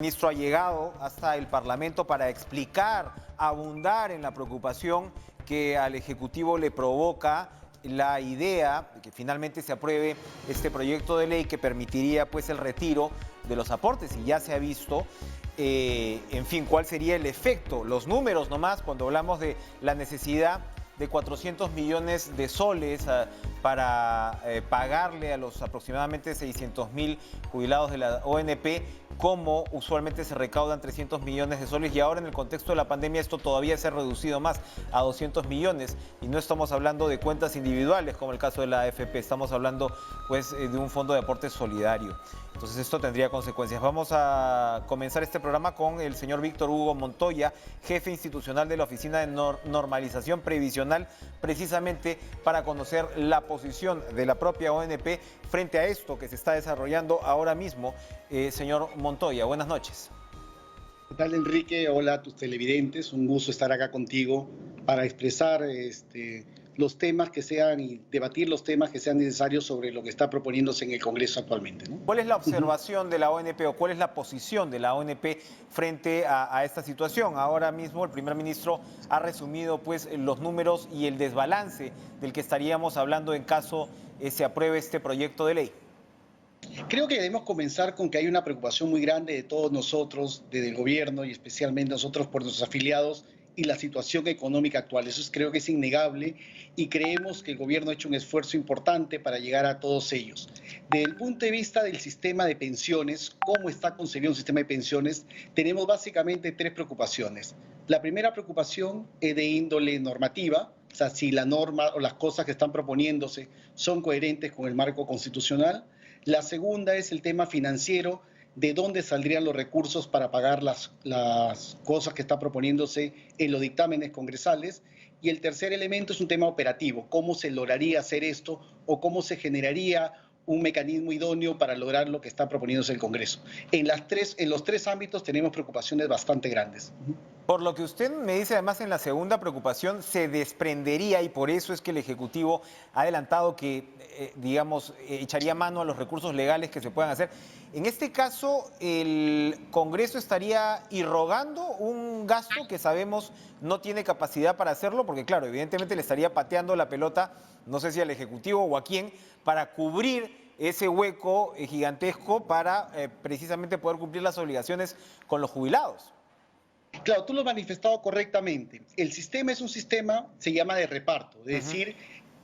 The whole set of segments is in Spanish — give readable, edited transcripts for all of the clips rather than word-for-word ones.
El ministro ha llegado hasta el Parlamento para explicar, abundar en la preocupación que al Ejecutivo le provoca la idea de que finalmente se apruebe este proyecto de ley que permitiría pues el retiro de los aportes, y ya se ha visto, en fin, cuál sería el efecto, los números nomás, cuando hablamos de la necesidad de 400 millones de soles para pagarle a los aproximadamente 600.000 jubilados de la ONP, como usualmente se recaudan 300 millones de soles, y ahora en el contexto de la pandemia esto todavía se ha reducido más a 200 millones, y no estamos hablando de cuentas individuales como el caso de la AFP, estamos hablando pues de un fondo de aporte solidario. Entonces esto tendría consecuencias. Vamos a comenzar este programa con el señor Víctor Hugo Montoya, jefe institucional de la Oficina de Normalización Previsional, precisamente para conocer la posición de la propia ONP frente a esto que se está desarrollando ahora mismo. Señor Montoya, buenas noches. ¿Qué tal, Enrique? Hola a tus televidentes, un gusto estar acá contigo para expresar los temas que sean y debatir los temas que sean necesarios sobre lo que está proponiéndose en el Congreso actualmente, ¿no? ¿Cuál es la observación de la ONP o cuál es la posición de la ONP frente a esta situación? Ahora mismo el primer ministro ha resumido pues los números y el desbalance del que estaríamos hablando en caso se apruebe este proyecto de ley. Creo que debemos comenzar con que hay una preocupación muy grande de todos nosotros, desde el gobierno y especialmente nosotros por nuestros afiliados y la situación económica actual. Eso creo que es innegable y creemos que el gobierno ha hecho un esfuerzo importante para llegar a todos ellos. Desde el punto de vista del sistema de pensiones, cómo está concebido un sistema de pensiones, tenemos básicamente tres preocupaciones. La primera preocupación es de índole normativa, o sea, si la norma o las cosas que están proponiéndose son coherentes con el marco constitucional. La segunda es el tema financiero, de dónde saldrían los recursos para pagar las cosas que está proponiéndose en los dictámenes congresales. Y el tercer elemento es un tema operativo, cómo se lograría hacer esto o cómo se generaría un mecanismo idóneo para lograr lo que está proponiéndose el Congreso. En los tres ámbitos tenemos preocupaciones bastante grandes. Por lo que usted me dice, además, en la segunda preocupación se desprendería, y por eso es que el Ejecutivo ha adelantado que, digamos, echaría mano a los recursos legales que se puedan hacer. En este caso, el Congreso estaría irrogando un gasto que sabemos no tiene capacidad para hacerlo, porque claro, evidentemente le estaría pateando la pelota, no sé si al Ejecutivo o a quién, para cubrir ese hueco gigantesco para precisamente poder cumplir las obligaciones con los jubilados. Claro, tú lo has manifestado correctamente. El sistema es un sistema, se llama de reparto, es decir,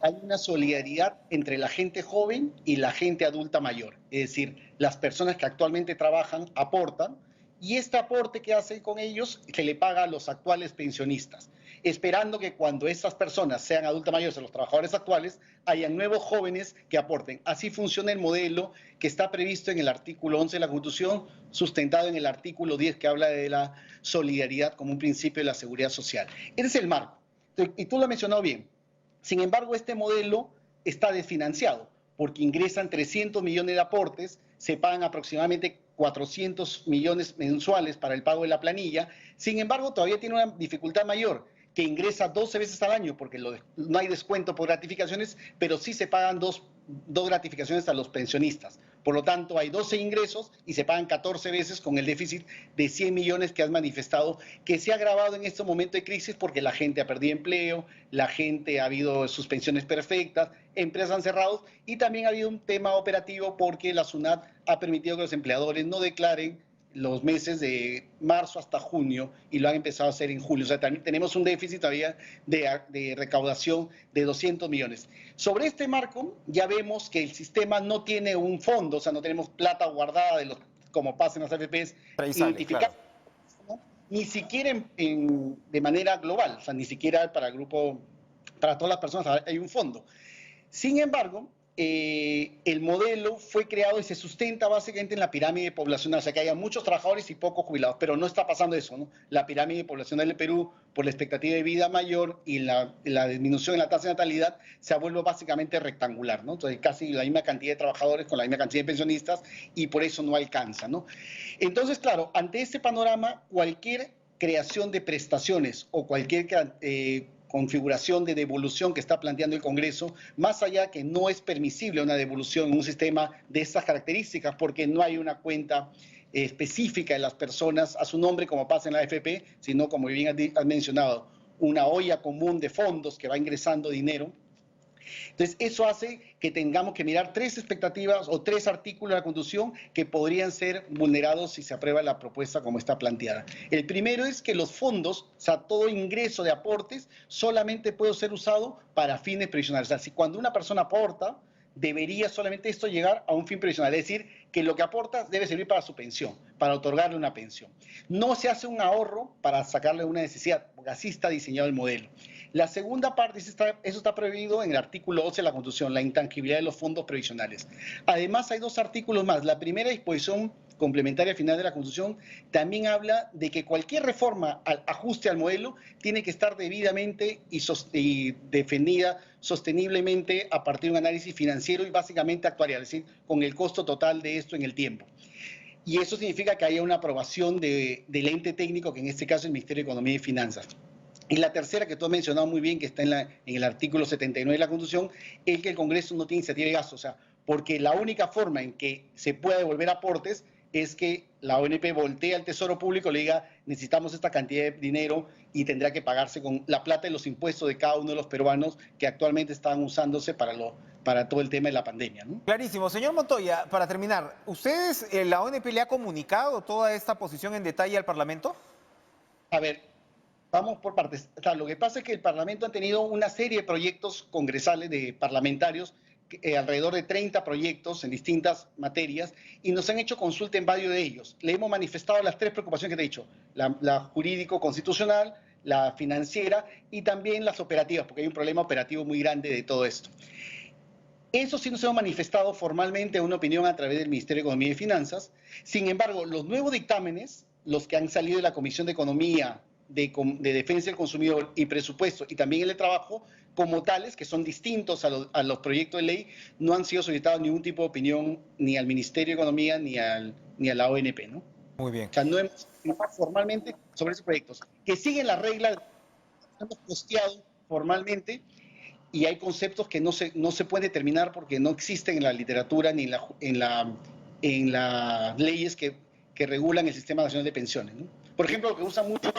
hay una solidaridad entre la gente joven y la gente adulta mayor. Es decir, las personas que actualmente trabajan aportan y este aporte que hacen con ellos se le paga a los actuales pensionistas, esperando que cuando estas personas sean adultas mayores, los trabajadores actuales, hayan nuevos jóvenes que aporten. Así funciona el modelo que está previsto en el artículo 11 de la Constitución, sustentado en el artículo 10 que habla de la solidaridad como un principio de la seguridad social. Ese es el marco. Y tú lo has mencionado bien. Sin embargo, este modelo está desfinanciado porque ingresan 300 millones de aportes, se pagan aproximadamente 400 millones mensuales para el pago de la planilla. Sin embargo, todavía tiene una dificultad mayor, que ingresa 12 veces al año, porque no hay descuento por gratificaciones, pero sí se pagan dos gratificaciones a los pensionistas. Por lo tanto, hay 12 ingresos y se pagan 14 veces con el déficit de 100 millones que has manifestado, que se ha agravado en este momento de crisis porque la gente ha perdido empleo, la gente ha habido suspensiones perfectas, empresas han cerrado y también ha habido un tema operativo porque la SUNAT ha permitido que los empleadores no declaren los meses de marzo hasta junio y lo han empezado a hacer en julio. O sea, tenemos un déficit todavía de recaudación de 200 millones. Sobre este marco ya vemos que el sistema no tiene un fondo, o sea, no tenemos plata guardada como pasa en las AFPs, identificada, claro, ni siquiera de manera global, o sea, ni siquiera para el grupo, para todas las personas hay un fondo. Sin embargo, el modelo fue creado y se sustenta básicamente en la pirámide poblacional, o sea que haya muchos trabajadores y pocos jubilados, pero no está pasando eso, ¿no? La pirámide poblacional del Perú, por la expectativa de vida mayor y la disminución en la tasa de natalidad, se ha vuelto básicamente rectangular, ¿no? Entonces casi la misma cantidad de trabajadores con la misma cantidad de pensionistas y por eso no alcanza, ¿no? Entonces, claro, ante este panorama, cualquier creación de prestaciones o cualquier configuración de devolución que está planteando el Congreso, más allá que no es permisible una devolución en un sistema de estas características porque no hay una cuenta específica de las personas a su nombre, como pasa en la AFP, sino, como bien has mencionado, una olla común de fondos que va ingresando dinero. Entonces, eso hace que tengamos que mirar tres expectativas o tres artículos de la Constitución que podrían ser vulnerados si se aprueba la propuesta como está planteada. El primero es que los fondos, o sea, todo ingreso de aportes, solamente puede ser usado para fines previsionales. O sea, si cuando una persona aporta, debería solamente esto llegar a un fin previsional, es decir, que lo que aporta debe servir para su pensión, para otorgarle una pensión. No se hace un ahorro para sacarle una necesidad, porque así está diseñado el modelo. La segunda parte, eso está prohibido en el artículo 11 de la Constitución, la intangibilidad de los fondos previsionales. Además, hay dos artículos más. La primera disposición complementaria final de la Constitución también habla de que cualquier reforma ajuste al modelo tiene que estar debidamente y defendida sosteniblemente a partir de un análisis financiero y básicamente actuarial, es decir, con el costo total de esto en el tiempo. Y eso significa que haya una aprobación del ente técnico, que en este caso es el Ministerio de Economía y Finanzas. Y la tercera, que tú has mencionado muy bien, que está en el artículo 79 de la Constitución, es que el Congreso no tiene iniciativa de gasto. O sea, porque la única forma en que se pueda devolver aportes es que la ONP voltee al Tesoro Público, le diga, necesitamos esta cantidad de dinero y tendrá que pagarse con la plata de los impuestos de cada uno de los peruanos que actualmente están usándose para todo el tema de la pandemia, ¿no? Clarísimo. Señor Montoya, para terminar, ¿ustedes, la ONP, le ha comunicado toda esta posición en detalle al Parlamento? A ver, vamos por partes. O sea, lo que pasa es que el Parlamento ha tenido una serie de proyectos congresales de parlamentarios, alrededor de 30 proyectos en distintas materias, y nos han hecho consulta en varios de ellos. Le hemos manifestado las tres preocupaciones que te he dicho, la jurídico-constitucional, la financiera y también las operativas, porque hay un problema operativo muy grande de todo esto. Eso sí nos hemos manifestado formalmente una opinión a través del Ministerio de Economía y Finanzas. Sin embargo, los nuevos dictámenes, los que han salido de la Comisión de Economía, de Defensa del Consumidor y Presupuesto, y también el de Trabajo, como tales, que son distintos a los proyectos de ley, no han sido solicitados ningún tipo de opinión ni al Ministerio de Economía ni a la ONP, ¿no? Muy bien. O sea, no hemos formalmente sobre esos proyectos, que siguen las reglas, hemos posteado formalmente, y hay conceptos que no se puede determinar porque no existen en la literatura ni en las leyes que regulan el Sistema Nacional de Pensiones, ¿no? Por ejemplo, lo que usa mucho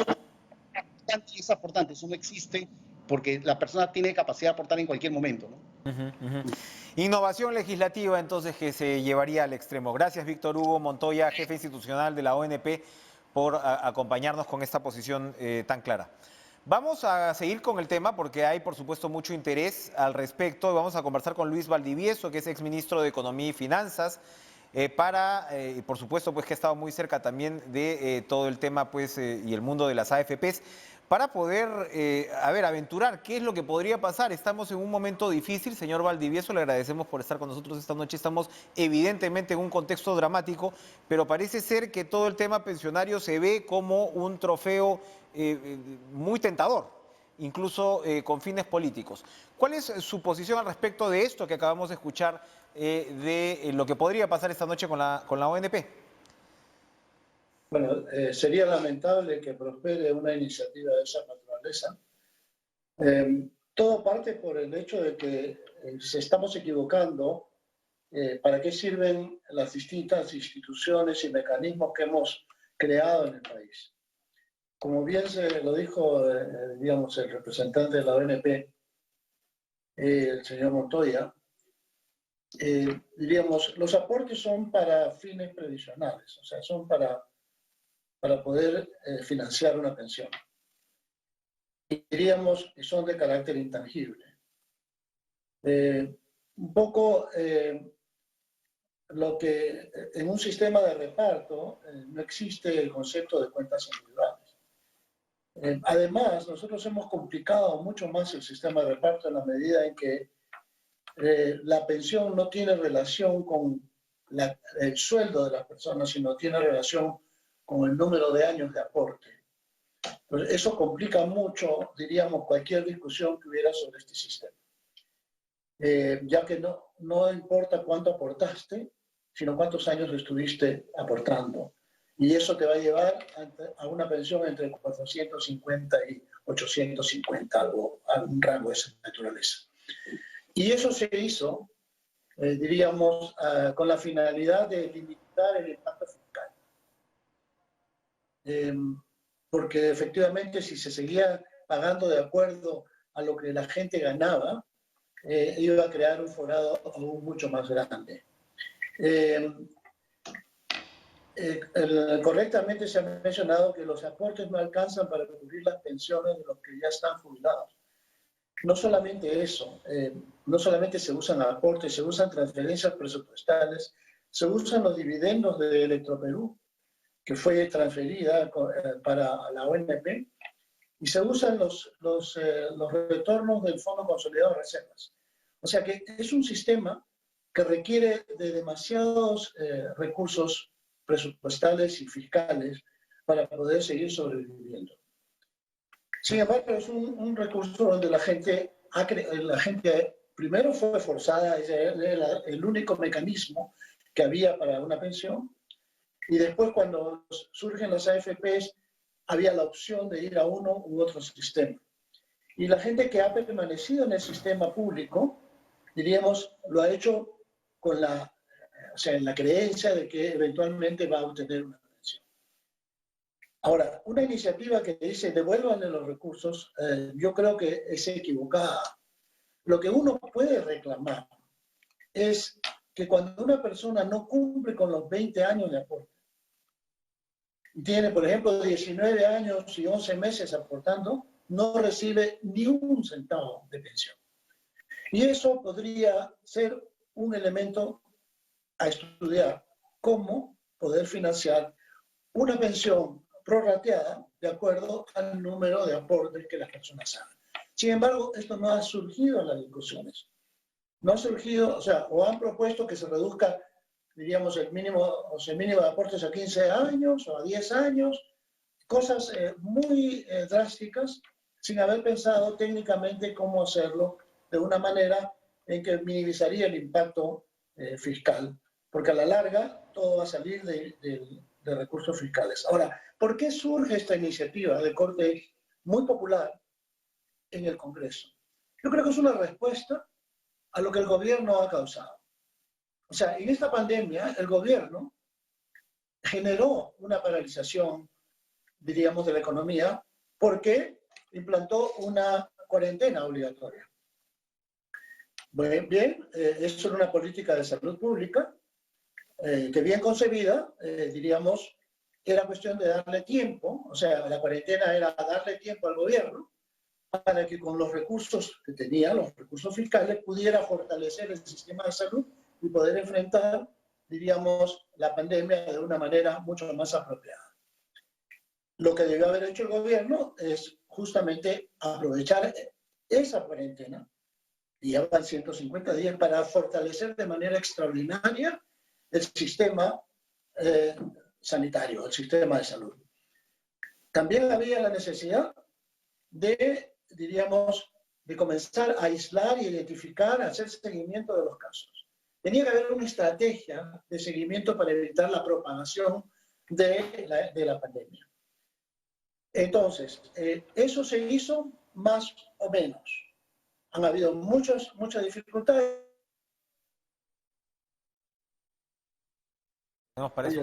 es aportante, eso no existe porque la persona tiene capacidad de aportar en cualquier momento, ¿no? Innovación legislativa, entonces, que se llevaría al extremo. Gracias, Víctor Hugo Montoya, jefe institucional de la ONP, por acompañarnos con esta posición tan clara. Vamos a seguir con el tema porque hay, por supuesto, mucho interés al respecto. Vamos a conversar con Luis Valdivieso, que es exministro de Economía y Finanzas, por supuesto, pues que ha estado muy cerca también de todo el tema, pues, y el mundo de las AFPs, para poder, aventurar qué es lo que podría pasar. Estamos en un momento difícil, señor Valdivieso, le agradecemos por estar con nosotros esta noche. Estamos evidentemente en un contexto dramático, pero parece ser que todo el tema pensionario se ve como un trofeo muy tentador, incluso con fines políticos. ¿Cuál es su posición al respecto de esto que acabamos de escuchar, de lo que podría pasar esta noche con la ONP? Bueno, sería lamentable que prospere una iniciativa de esa naturaleza. Todo parte por el hecho de que si estamos equivocando, ¿para qué sirven las distintas instituciones y mecanismos que hemos creado en el país? Como bien se lo dijo, digamos, el representante de la ONP, el señor Montoya, diríamos, los aportes son para fines previsionales, o sea, son para poder financiar una pensión. Y diríamos que son de carácter intangible. Un poco lo que en un sistema de reparto no existe el concepto de cuentas individuales. Además, nosotros hemos complicado mucho más el sistema de reparto en la medida en que la pensión no tiene relación con el sueldo de las personas, sino tiene relación con el número de años de aporte. Pues eso complica mucho, diríamos, cualquier discusión que hubiera sobre este sistema. Ya que no importa cuánto aportaste, sino cuántos años estuviste aportando. Y eso te va a llevar a una pensión entre 450 y 850, algún rango de esa naturaleza. Y eso se hizo, diríamos, con la finalidad de limitar el impacto fiscal. eh, porque efectivamente si se seguía pagando de acuerdo a lo que la gente ganaba, iba a crear un forado aún mucho más grande. Correctamente se ha mencionado que los aportes no alcanzan para cubrir las pensiones de los que ya están jubilados. No solamente eso, no solamente se usan aportes, se usan transferencias presupuestales, se usan los dividendos de Electroperú, que fue transferida para la ONP, y se usan los retornos del Fondo Consolidado de Reservas. O sea que es un sistema que requiere de demasiados recursos presupuestales y fiscales para poder seguir sobreviviendo. Sin embargo, es un recurso donde la gente primero fue forzada, era el único mecanismo que había para una pensión, y después cuando surgen las AFPs había la opción de ir a uno u otro sistema. Y la gente que ha permanecido en el sistema público, diríamos, lo ha hecho con en la creencia de que eventualmente va a obtener una pensión. Ahora, una iniciativa que dice devuélvanle los recursos, yo creo que es equivocada. Lo que uno puede reclamar es que cuando una persona no cumple con los 20 años de aporte, y tiene, por ejemplo, 19 años y 11 meses aportando, no recibe ni un centavo de pensión. Y eso podría ser un elemento a estudiar, cómo poder financiar una pensión prorrateada de acuerdo al número de aportes que las personas hagan. Sin embargo, esto no ha surgido en las discusiones. No ha surgido, o han propuesto que se reduzca, diríamos, el mínimo de aportes a 15 años o a 10 años, cosas muy drásticas, sin haber pensado técnicamente cómo hacerlo de una manera en que minimizaría el impacto fiscal, porque a la larga todo va a salir de recursos fiscales. Ahora, ¿por qué surge esta iniciativa de corte muy popular en el Congreso? Yo creo que es una respuesta a lo que el gobierno ha causado. O sea, en esta pandemia el gobierno generó una paralización, diríamos, de la economía porque implantó una cuarentena obligatoria. Bien, eso era una política de salud pública que bien concebida, diríamos, era cuestión de darle tiempo, o sea, la cuarentena era darle tiempo al gobierno para que con los recursos que tenía, los recursos fiscales, pudiera fortalecer el sistema de salud y poder enfrentar, diríamos, la pandemia de una manera mucho más apropiada. Lo que debió haber hecho el gobierno es justamente aprovechar esa cuarentena, y ya van 150 días, para fortalecer de manera extraordinaria el sistema sanitario, el sistema de salud. También había la necesidad de, diríamos, de comenzar a aislar y identificar, a hacer seguimiento de los casos. Tenía que haber una estrategia de seguimiento para evitar la propagación de la pandemia. Entonces, eso se hizo más o menos. Han habido muchas dificultades. Nos parece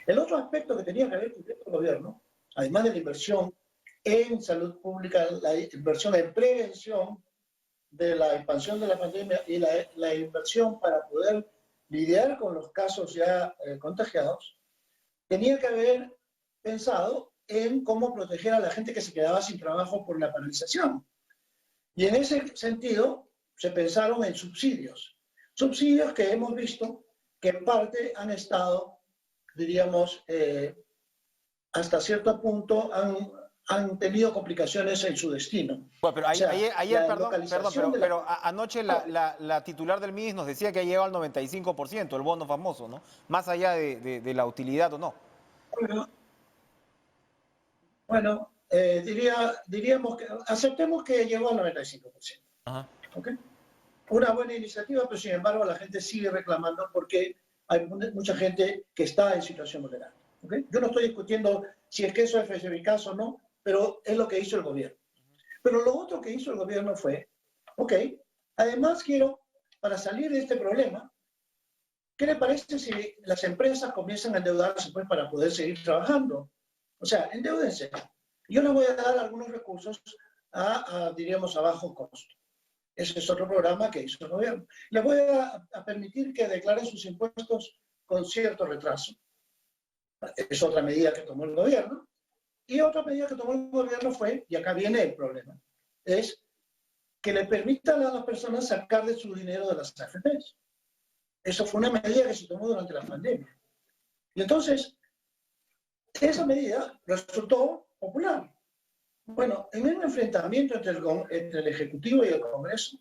El otro aspecto que tenía que ver con el gobierno, además de la inversión en salud pública, la inversión en prevención de la expansión de la pandemia y la inversión para poder lidiar con los casos ya contagiados, tenía que haber pensado en cómo proteger a la gente que se quedaba sin trabajo por la paralización. Y en ese sentido se pensaron en subsidios que hemos visto que en parte han estado, diríamos, hasta cierto punto han tenido complicaciones en su destino. Bueno, pero ayer, pero anoche la titular del MIDIS nos decía que ha llegado al 95%, el bono famoso, ¿no? Más allá de la utilidad o no. Bueno, diríamos que aceptemos que llegó al 95%. Ajá. ¿Okay? Una buena iniciativa, pero sin embargo la gente sigue reclamando porque hay mucha gente que está en situación vulnerable. ¿Okay? Yo no estoy discutiendo si es que eso es eficaz o no, pero es lo que hizo el gobierno. Pero lo otro que hizo el gobierno fue, además quiero, para salir de este problema, ¿qué le parece si las empresas comienzan a endeudarse pues, para poder seguir trabajando? O sea, endeúdense. Yo les voy a dar algunos recursos diríamos, a bajo costo. Ese es otro programa que hizo el gobierno. Les voy a permitir que declaren sus impuestos con cierto retraso. Es otra medida que tomó el gobierno. Y otra medida que tomó el gobierno fue, y acá viene el problema, es que le permitan a las personas sacar de su dinero de las AFPs. Eso fue una medida que se tomó durante la pandemia. Y entonces, esa medida resultó popular. Bueno, en un enfrentamiento entre el Ejecutivo y el Congreso,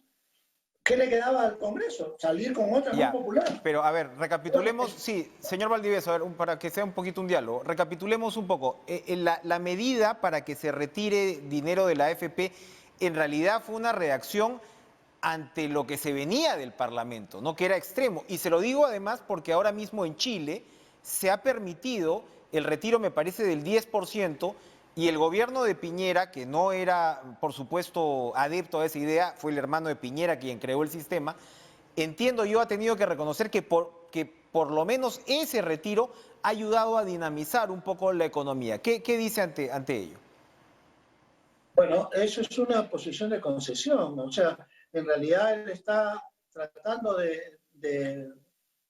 ¿qué le quedaba al Congreso? Salir con otra más popular. Pero a ver, recapitulemos, sí, señor Valdivieso, a ver, para que sea un poquito un diálogo, recapitulemos un poco. La medida para que se retire dinero de la AFP en realidad fue una reacción ante lo que se venía del Parlamento, ¿no? Que era extremo. Y se lo digo además porque ahora mismo en Chile se ha permitido el retiro, me parece, del 10%, y el gobierno de Piñera, que no era, por supuesto, adepto a esa idea, fue el hermano de Piñera quien creó el sistema, entiendo yo, ha tenido que reconocer que por lo menos ese retiro ha ayudado a dinamizar un poco la economía. ¿Qué dice ante ello? Bueno, eso es una posición de concesión. O sea, en realidad él está tratando de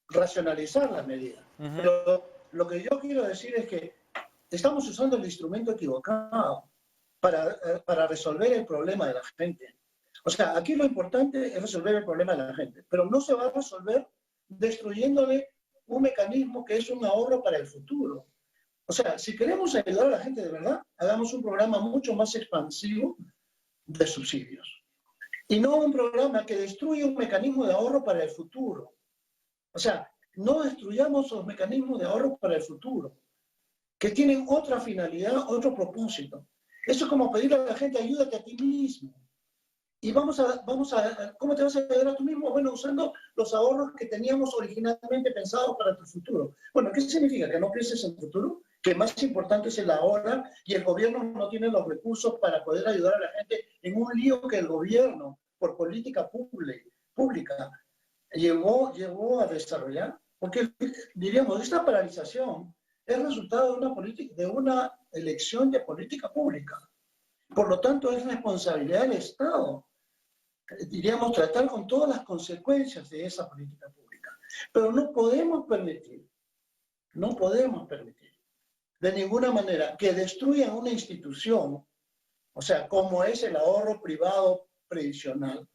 racionalizar las medidas. Pero lo que yo quiero decir es que estamos usando el instrumento equivocado para resolver el problema de la gente. O sea, aquí lo importante es resolver el problema de la gente, pero no se va a resolver destruyéndole un mecanismo que es un ahorro para el futuro. O sea, si queremos ayudar a la gente de verdad, hagamos un programa mucho más expansivo de subsidios. Y no un programa que destruye un mecanismo de ahorro para el futuro. O sea, no destruyamos los mecanismos de ahorro para el futuro, que tienen otra finalidad, otro propósito. Eso es como pedirle a la gente, ayúdate a ti mismo. Y ¿cómo te vas a ayudar a tú mismo? Bueno, usando los ahorros que teníamos originalmente pensados para tu futuro. Bueno, ¿qué significa? ¿Que no pienses en el futuro? ¿Que más importante es el ahora y el gobierno no tiene los recursos para poder ayudar a la gente en un lío que el gobierno, por política pública, llevó a desarrollar? Porque, diríamos, esta paralización es resultado de una elección de política pública. Por lo tanto, es responsabilidad del Estado, diríamos, tratar con todas las consecuencias de esa política pública. Pero no podemos permitir de ninguna manera que destruyan una institución, o sea, como es el ahorro privado previsional,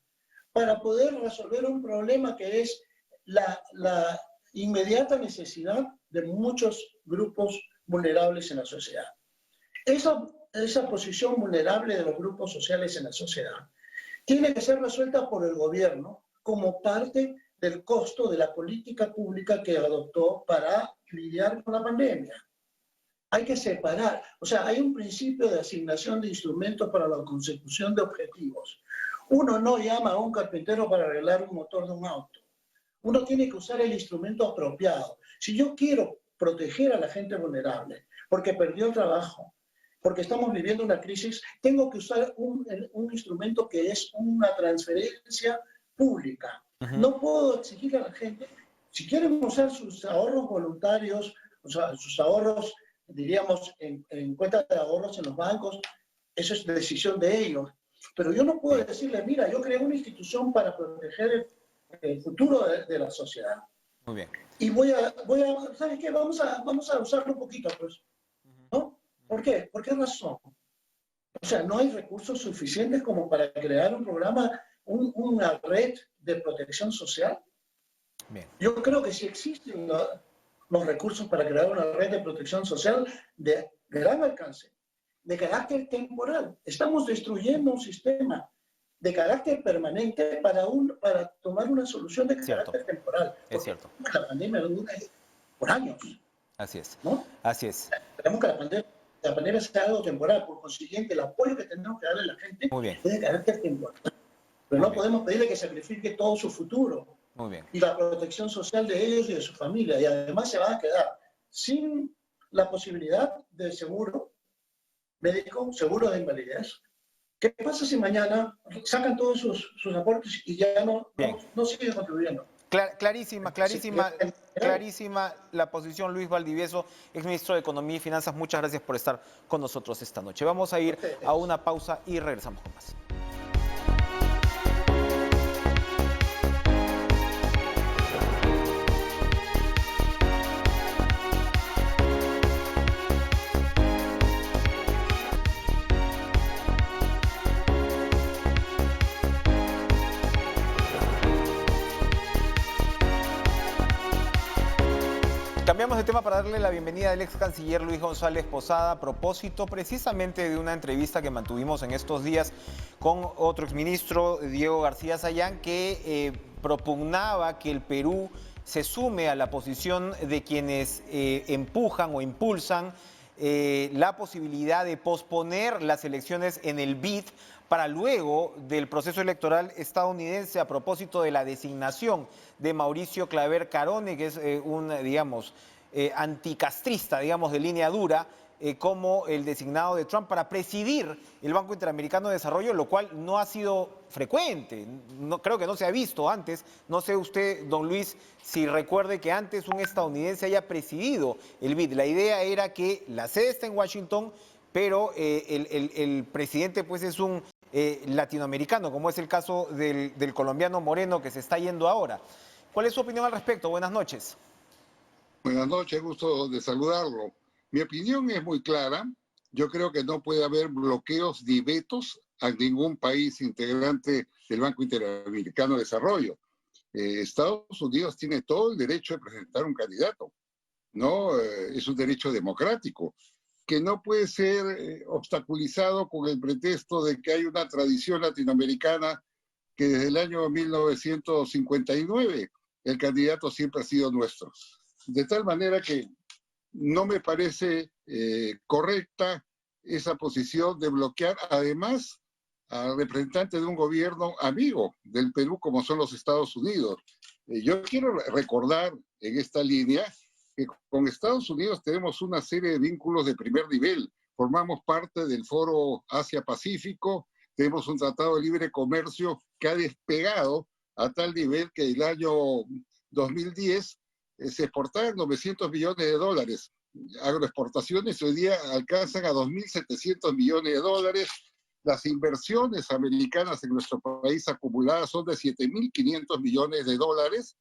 para poder resolver un problema que es la inmediata necesidad de muchos grupos vulnerables en la sociedad. Esa posición vulnerable de los grupos sociales en la sociedad tiene que ser resuelta por el gobierno como parte del costo de la política pública que adoptó para lidiar con la pandemia. Hay que separar, o sea, hay un principio de asignación de instrumentos para la consecución de objetivos. Uno no llama a un carpintero para arreglar un motor de un auto. Uno tiene que usar el instrumento apropiado. Si yo quiero proteger a la gente vulnerable porque perdió el trabajo, porque estamos viviendo una crisis, tengo que usar un instrumento que es una transferencia pública. No puedo exigir a la gente, si quieren usar sus ahorros voluntarios, o sea, sus ahorros, diríamos, en cuentas de ahorros en los bancos, eso es decisión de ellos. Pero yo no puedo decirle, mira, yo creé una institución para proteger el futuro de la sociedad. Muy bien. Y ¿sabes qué? Vamos a usarlo un poquito, pues. ¿No? ¿Por qué? ¿Por qué razón? O sea, no hay recursos suficientes como para crear un programa, una red de protección social. Bien. Yo creo que sí existen los recursos para crear una red de protección social de gran alcance, de carácter temporal. Estamos destruyendo un sistema de carácter permanente para tomar una solución de carácter temporal. Es cierto. La pandemia dura por años. Así es. ¿No? Así es. Esperemos que la pandemia sea algo temporal. Por consiguiente, el apoyo que tenemos que darle a la gente es de carácter temporal. Pero no podemos pedirle que sacrifique todo su futuro. Muy bien. Y la protección social de ellos y de su familia. Y además se van a quedar sin la posibilidad de seguro médico, seguro de invalidez. ¿Qué pasa si mañana sacan todos sus aportes y ya no siguen contribuyendo? Clarísima la posición. Luis Valdivieso, exministro de Economía y Finanzas, muchas gracias por estar con nosotros esta noche. Vamos a ir a una pausa y regresamos con más. Cambiamos de tema para darle la bienvenida al ex canciller Luis González Posada a propósito precisamente de una entrevista que mantuvimos en estos días con otro exministro, Diego García Sayán, que propugnaba que el Perú se sume a la posición de quienes empujan o impulsan la posibilidad de posponer las elecciones en el BID para luego del proceso electoral estadounidense a propósito de la designación de Mauricio Claver Carone, que es digamos, anticastrista, digamos, de línea dura, como el designado de Trump para presidir el Banco Interamericano de Desarrollo, lo cual no ha sido frecuente, no, creo que no se ha visto antes. No sé usted, don Luis, si recuerde que antes un estadounidense haya presidido el BID. La idea era que la sede está en Washington, pero el presidente pues es un latinoamericano, como es el caso del colombiano Moreno que se está yendo ahora. ¿Cuál es su opinión al respecto? Buenas noches. Buenas noches, gusto de saludarlo. Mi opinión es muy clara. Yo creo que no puede haber bloqueos ni vetos a ningún país integrante del Banco Interamericano de Desarrollo. Estados Unidos tiene todo el derecho de presentar un candidato, ¿no? Es un derecho democrático que no puede ser obstaculizado con el pretexto de que hay una tradición latinoamericana que desde el año 1959 el candidato siempre ha sido nuestro. De tal manera que no me parece correcta esa posición de bloquear, además, al representante de un gobierno amigo del Perú, como son los Estados Unidos. Yo quiero recordar en esta línea que con Estados Unidos tenemos una serie de vínculos de primer nivel. Formamos parte del Foro Asia-Pacífico, tenemos un tratado de libre comercio que ha despegado a tal nivel que el año 2010 se exportaban 900 millones de dólares. Agroexportaciones hoy día alcanzan a 2.700 millones de dólares. Las inversiones americanas en nuestro país acumuladas son de 7.500 millones de dólares,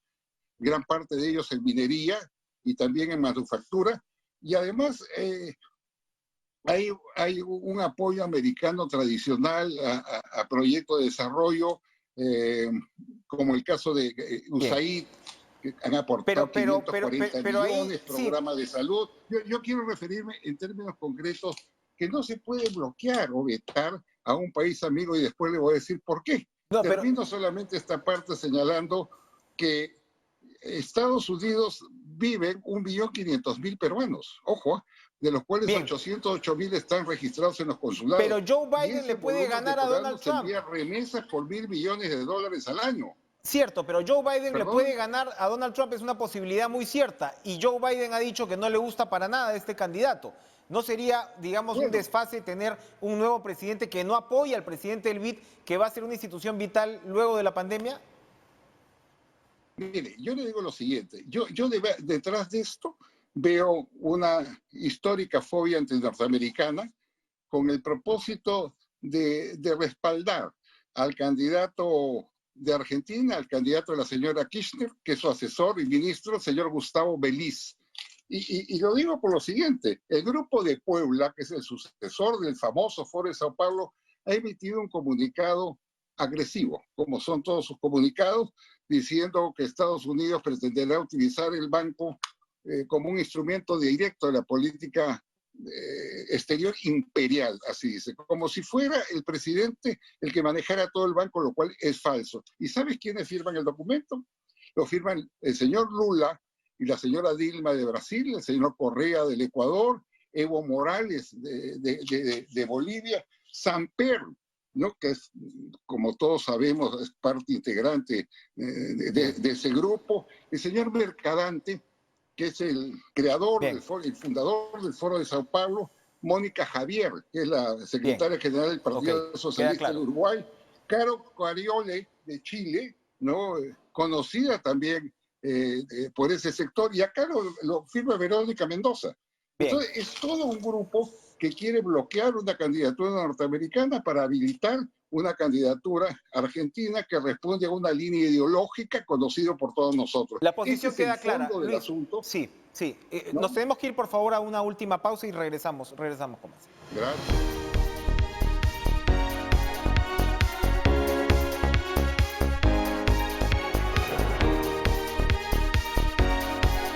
gran parte de ellos en minería y también en manufactura. Y además hay un apoyo americano tradicional a proyectos de desarrollo, como el caso de USAID, que han aportado 540 millones, programa de salud. Yo quiero referirme en términos concretos que no se puede bloquear o vetar a un país amigo y después le voy a decir por qué. Termino solamente esta parte señalando que Estados Unidos viven 1.500.000 peruanos, ojo, de los cuales 808.000 están registrados en los consulados. Pero Joe Biden le puede ganar a Donald Trump. Envía remesas por $1.000 millones de dólares al año. Cierto, pero Joe Biden le puede ganar a Donald Trump, es una posibilidad muy cierta. Y Joe Biden ha dicho que no le gusta para nada este candidato. ¿No sería, digamos, un desfase tener un nuevo presidente que no apoya al presidente del BID, que va a ser una institución vital luego de la pandemia? Mire, yo le digo lo siguiente. Yo detrás de esto veo una histórica fobia anti-norteamericana con el propósito de respaldar al candidato de Argentina, al candidato de la señora Kirchner, que es su asesor y ministro, el señor Gustavo Beliz. Y lo digo por lo siguiente, el Grupo de Puebla, que es el sucesor del famoso Foro de Sao Paulo, ha emitido un comunicado agresivo, como son todos sus comunicados, diciendo que Estados Unidos pretenderá utilizar el banco como un instrumento directo de la política exterior imperial, así dice, como si fuera el presidente el que manejara todo el banco, lo cual es falso. ¿Y sabes quiénes firman el documento? Lo firman el señor Lula y la señora Dilma de Brasil, el señor Correa del Ecuador, Evo Morales de Bolivia, Samper, ¿no? Que es, como todos sabemos, es parte integrante de ese grupo, el señor Mercadante, que es el creador, el fundador del Foro de Sao Paulo, Mónica Javier, que es la secretaria general del Partido Socialista del Uruguay, Caro Cariole de Chile, ¿no? conocida también por ese sector, y acá lo firma Verónica Mendoza. Bien. Entonces, es todo un grupo que quiere bloquear una candidatura norteamericana para habilitar una candidatura argentina que responde a una línea ideológica conocida por todos nosotros. La posición Ese es queda el clara. fondo del Luis, asunto. sí, sí. ¿No? Nos tenemos que ir, por favor, a una última pausa y regresamos con más. Gracias.